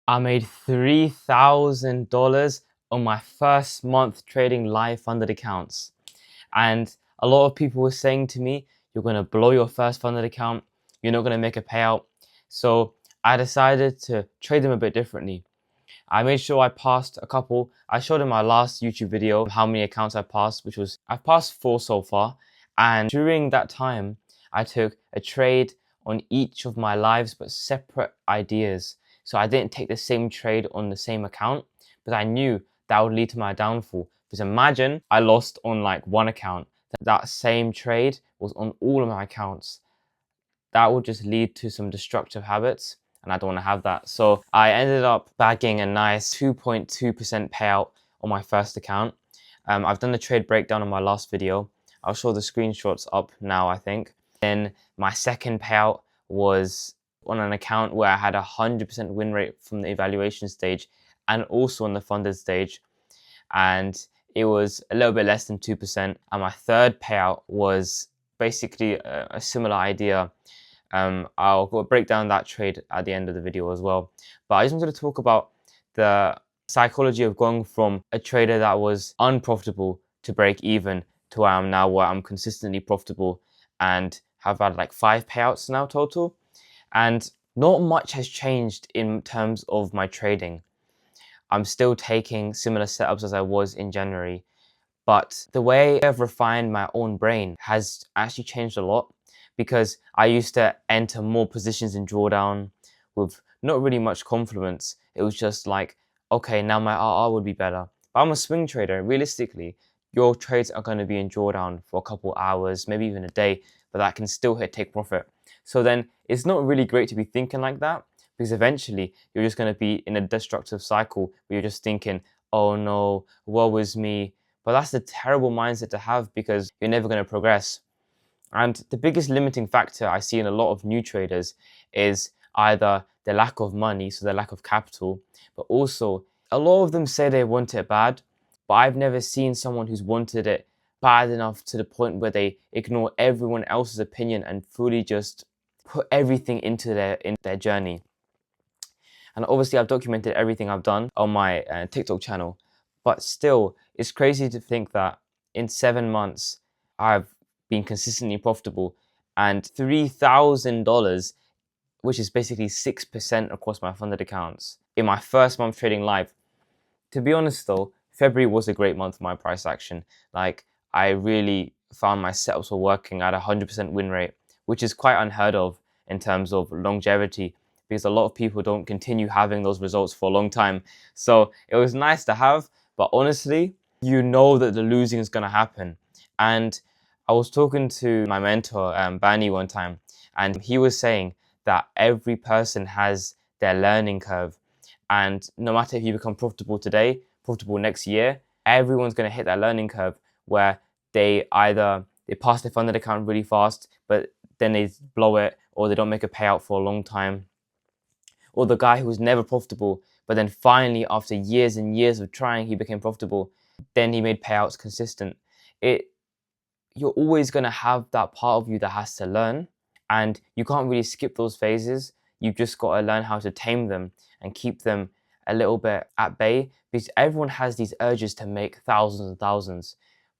I made $3,000 on my first month trading live funded accounts. And a lot of people were saying to me, you're going to blow your first funded account, you're not going to make a payout. So I decided to trade them a bit differently. I made sure I passed a couple. I showed in my last YouTube video how many accounts I passed, which was, I've passed 4 so far. And during that time, I took a trade on each of my lives, but separate ideas. So I didn't take the same trade on the same account, but I knew that would lead to my downfall. Because imagine I lost on like one account, that same trade was on all of my accounts. That would just lead to some destructive habits, and I don't want to have that. So I ended up bagging a nice 2.2% payout on my first account. I've done the trade breakdown on my last video. I'll show the screenshots up now, I think. Then my second payout was on an account where I had a 100% win rate from the evaluation stage and also on the funded stage. And it was a little bit less than 2%. And my third payout was basically a similar idea. I'll go break down that trade at the end of the video as well. But I just wanted to talk about the psychology of going from a trader that was unprofitable to break even to where I am now, where I'm consistently profitable and have had like 5 payouts now total. And not much has changed in terms of my trading. I'm still taking similar setups as I was in January, but the way I've refined my own brain has actually changed a lot, because I used to enter more positions in drawdown with not really much confidence. It was just like, okay, now my RR would be better. But I'm a swing trader. Realistically, your trades are going to be in drawdown for a couple hours, maybe even a day, but that can still hit take profit. So then it's not really great to be thinking like that, because eventually you're just going to be in a destructive cycle where you're just thinking, oh no, woe is me. But that's a terrible mindset to have, because you're never going to progress. And the biggest limiting factor I see in a lot of new traders is either the lack of money, so the lack of capital, but also a lot of them say they want it bad, but I've never seen someone who's wanted it bad enough to the point where they ignore everyone else's opinion and fully just put everything into their journey. And obviously I've documented everything I've done on my TikTok channel, but still it's crazy to think that in 7 months I've been consistently profitable, and $3,000, which is basically 6% across my funded accounts in my first month trading live. To be honest though, February was a great month for my price action. Like, I really found my setups were working at a 100% win rate, which is quite unheard of in terms of longevity, because a lot of people don't continue having those results for a long time. So it was nice to have, but honestly, you know that the losing is going to happen. And I was talking to my mentor, Bani, one time, and he was saying that every person has their learning curve. And no matter if you become profitable today, profitable next year, everyone's going to hit that learning curve where they either they pass their funded account really fast, but then they blow it, or they don't make a payout for a long time. Or the guy who was never profitable, but then finally, after years and years of trying, he became profitable. Then he made payouts consistent. You're always going to have that part of you that has to learn, and you can't really skip those phases. You've just got to learn how to tame them and keep them a little bit at bay, because everyone has these urges to make thousands and thousands,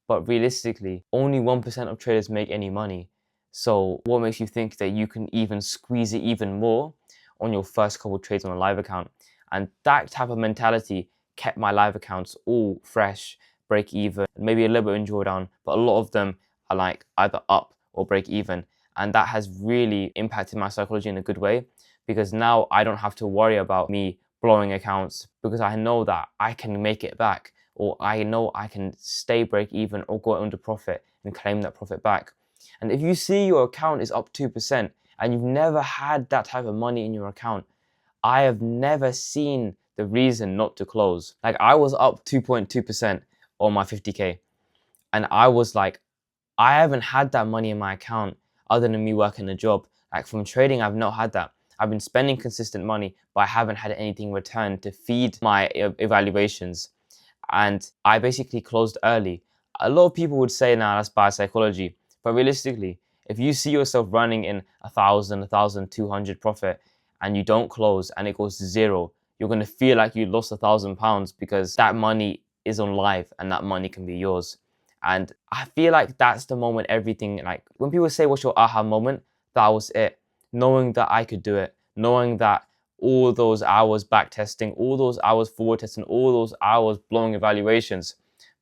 but realistically only 1% of traders make any money. So what makes you think that you can even squeeze it even more on your first couple of trades on a live account? And that type of mentality kept my live accounts all fresh, break even, maybe a little bit in drawdown, but a lot of them are like either up or break even. And that has really impacted my psychology in a good way, because now I don't have to worry about me blowing accounts, because I know that I can make it back, or I know I can stay break even or go under profit and claim that profit back. And if you see your account is up 2% and you've never had that type of money in your account, I have never seen the reason not to close. Like, I was up 2.2% on my 50K, and I was like, I haven't had that money in my account other than me working a job. Like, from trading, I've not had that. I've been spending consistent money, but I haven't had anything returned to feed my evaluations. And I basically closed early. A lot of people would say, nah, that's bad psychology. But realistically, if you see yourself running in 1,000, 1,200 profit and you don't close and it goes to zero, you're going to feel like you lost £1,000 because that money is on live and that money can be yours. And I feel like that's the moment everything, like when people say, what's your aha moment? That was it. Knowing that I could do it, knowing that all those hours back testing, all those hours forward testing, all those hours blowing evaluations.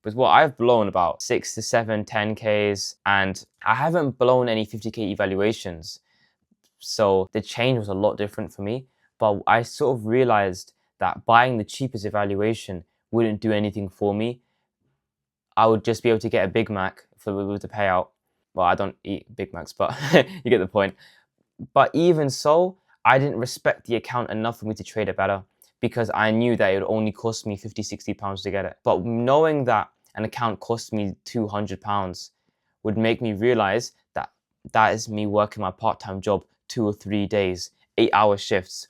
But what I've blown about 6 to 7, 10Ks, and I haven't blown any 50K evaluations. So the change was a lot different for me. But I sort of realized that buying the cheapest evaluation wouldn't do anything for me. I would just be able to get a Big Mac with the payout. Well, I don't eat Big Macs, but you get the point. But even so, I didn't respect the account enough for me to trade it better because I knew that it would only cost me £50, £60 to get it. But knowing that an account cost me £200 would make me realize that that is me working my part-time job 2 or 3 days, 8-hour shifts.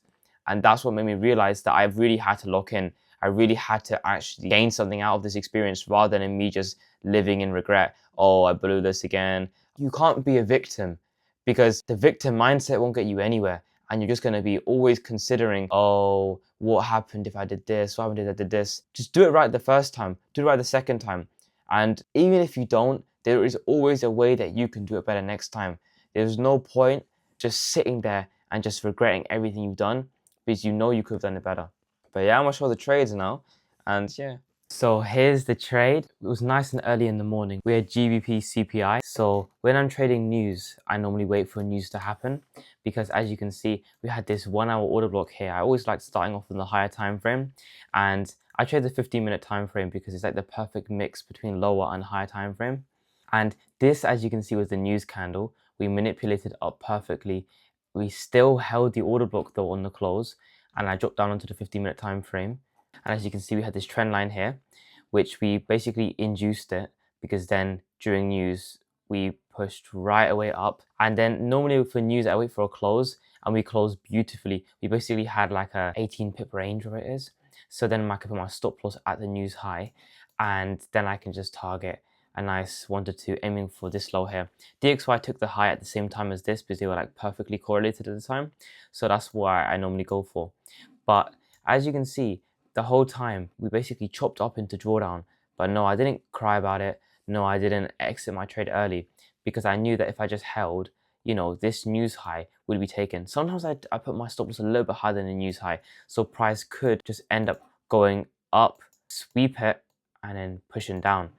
And that's what made me realize that I really had to lock in. I really had to actually gain something out of this experience rather than me just living in regret. Oh, I blew this again. You can't be a victim because the victim mindset won't get you anywhere. And you're just going to be always considering, oh, what happened if I did this? What happened if I did this? Just do it right the first time. Do it right the second time. And even if you don't, there is always a way that you can do it better next time. There's no point just sitting there and just regretting everything you've done because you know you could have done it better. But yeah, I'm going to show the trades now. And yeah. So here's the trade. It was nice and early in the morning. We had GBP CPI. So when I'm trading news, I normally wait for news to happen because as you can see, we had this 1-hour order block here. I always like starting off in the higher time frame, and I trade the 15-minute time frame because it's like the perfect mix between lower and higher time frame. And this, as you can see, was the news candle. We manipulated up perfectly. We still held the order block though on the close, and I dropped down onto the 15-minute time frame. And as you can see, we had this trend line here, which we basically induced it because then during news, we pushed right away up. And then normally for news, I wait for a close and we closed beautifully. We basically had like a 18 pip range where it is. So then I can put my stop loss at the news high and then I can just target a nice 1 to 2 aiming for this low here. DXY took the high at the same time as this because they were like perfectly correlated at the time. So that's why I normally go for. But as you can see, the whole time we basically chopped up into drawdown. But no, I didn't cry about it. No, I didn't exit my trade early because I knew that if I just held, you know, this news high would be taken. Sometimes I put my stop loss a little bit higher than the news high. So price could just end up going up, sweep it, and then pushing down.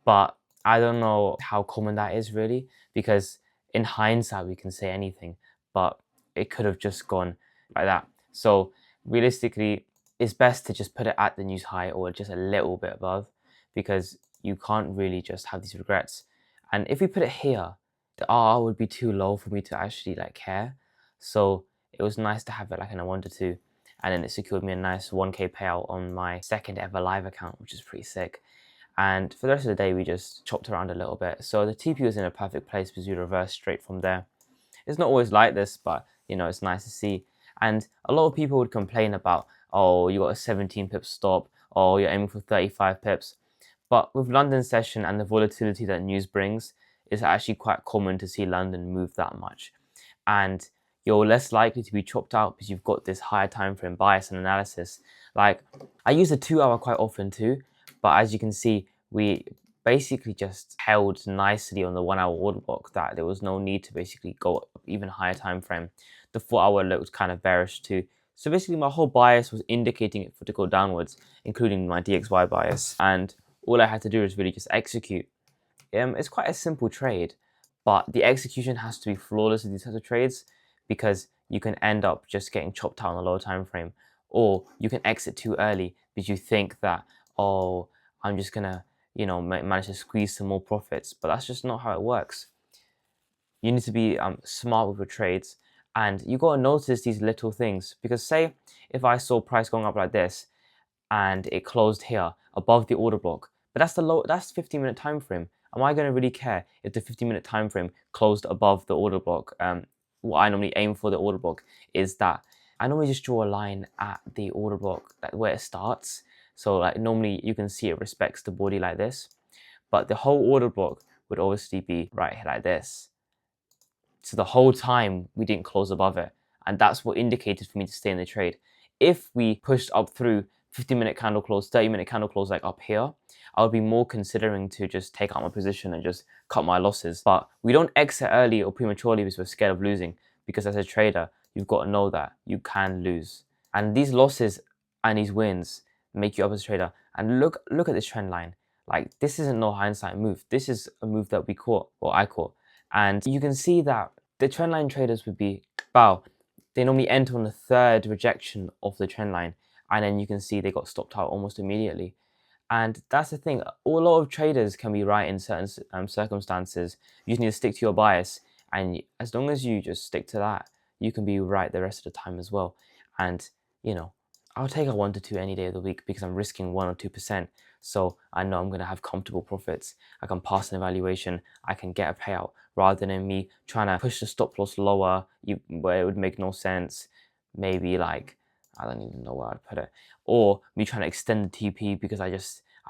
But I don't know how common that is really because in hindsight, we can say anything, but it could have just gone like that. So realistically, it's best to just put it at the news high or just a little bit above because you can't really just have these regrets. And if we put it here, the RR would be too low for me to actually like care. So it was nice to have it like in a 1 to 2. And then it secured me a nice 1K payout on my second ever live account, which is pretty sick. And for the rest of the day, we just chopped around a little bit. So the TP was in a perfect place because we reversed straight from there. It's not always like this, but you know, it's nice to see. And a lot of people would complain about, oh, you got a 17 pip stop, oh, you're aiming for 35 pips. But with London session and the volatility that news brings, it's actually quite common to see London move that much. And you're less likely to be chopped out because you've got this higher time frame bias and analysis. Like, I use the 2-hour quite often too, but as you can see, we basically just held nicely on the 1-hour order block that there was no need to basically go up even higher time frame. The 4-hour looked kind of bearish too. So basically my whole bias was indicating it for to go downwards, including my DXY bias. And all I had to do is really just execute. It's quite a simple trade, but the execution has to be flawless in these types of trades because you can end up just getting chopped out on a lower time frame, or you can exit too early because you think that, oh, I'm just gonna, you know, manage to squeeze some more profits. But that's just not how it works. You need to be smart with your trades, and you got to notice these little things because say if I saw price going up like this and it closed here above the order block, but that's that's 15-minute time frame. Am I going to really care if the 15-minute time frame closed above the order block? What I normally aim for the order block is that I normally just draw a line at the order block, like where it starts. So like normally you can see it respects the body like this, but the whole order block would obviously be right here like this. So the whole time we didn't close above it, and that's what indicated for me to stay in the trade. if we pushed up through 15-minute candle close, 30-minute candle close like up here, I would be more considering to just take out my position and just cut my losses. But we don't exit early or prematurely because we're scared of losing, because as a trader, you've got to know that you can lose. And these losses and these wins make you up as a trader. And look at this trend line. Like, this isn't no hindsight move. This is a move that we caught, or I caught. And you can see that the trend line traders would be, wow, they normally enter on the third rejection of the trend line. And then you can see they got stopped out almost immediately. And that's the thing. A lot of traders can be right in certain circumstances. You just need to stick to your bias. And as long as you just stick to that, you can be right the rest of the time as well. And, you know, I'll take a 1 to 2 any day of the week because I'm risking 1 or 2%. So I know I'm going to have comfortable profits. I can pass an evaluation. I can get a payout rather than me trying to push the stop loss lower where it would make no sense. Maybe like, I don't even know where I'd put it. Or me trying to extend the TP because I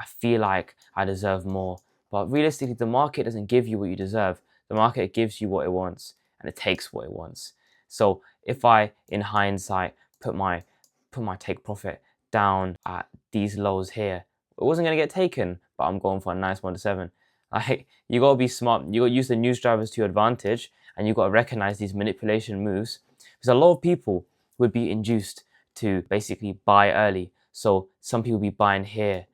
feel like I deserve more. But realistically, the market doesn't give you what you deserve. The market gives you what it wants and it takes what it wants. So if I, in hindsight, put my take profit down at these lows here, it wasn't going to get taken, but I'm going for a nice 1 to 7. Like, you got to be smart. You got to use the news drivers to your advantage, and you got to recognize these manipulation moves, because a lot of people would be induced to basically buy early. So some people be buying here,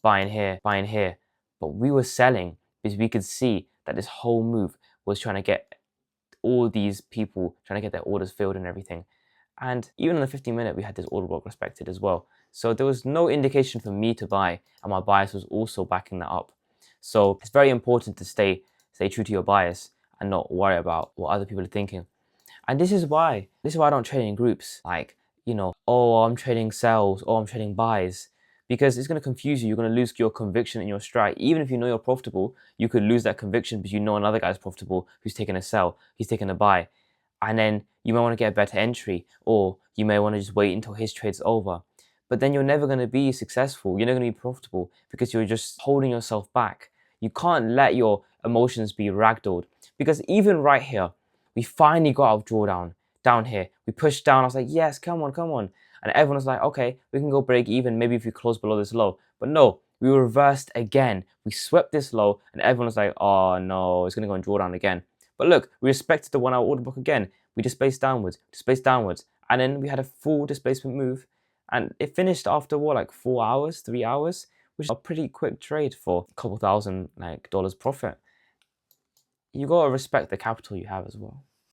buying here, buying here, but we were selling because we could see that this whole move was trying to get all these people trying to get their orders filled and everything. And even in the 15-minute, we had this order block respected as well. So there was no indication for me to buy, and my bias was also backing that up. So it's very important to stay true to your bias and not worry about what other people are thinking. And this is why I don't trade in groups. Like, you know, oh, I'm trading sells, oh, I'm trading buys. Because it's going to confuse you. You're going to lose your conviction in your strike. Even if you know you're profitable, you could lose that conviction because you know another guy's profitable who's taking a sell, he's taking a buy. And then you may want to get a better entry, or you may want to just wait until his trade's over. But then you're never going to be successful. You're never going to be profitable because you're just holding yourself back. You can't let your emotions be ragdolled. Because even right here, we finally got out of drawdown down here. We pushed down. I was like, yes, come on, come on. And everyone was like, okay, we can go break even. Maybe if we close below this low. But no, we reversed again. We swept this low, and everyone was like, oh no, it's going to go in drawdown again. But look, we respected the 1 hour order block again. We displaced downwards, and then we had a full displacement move, and it finished after what, like 4 hours, 3 hours, which is a pretty quick trade for a couple thousand dollars profit. You gotta respect the capital you have as well.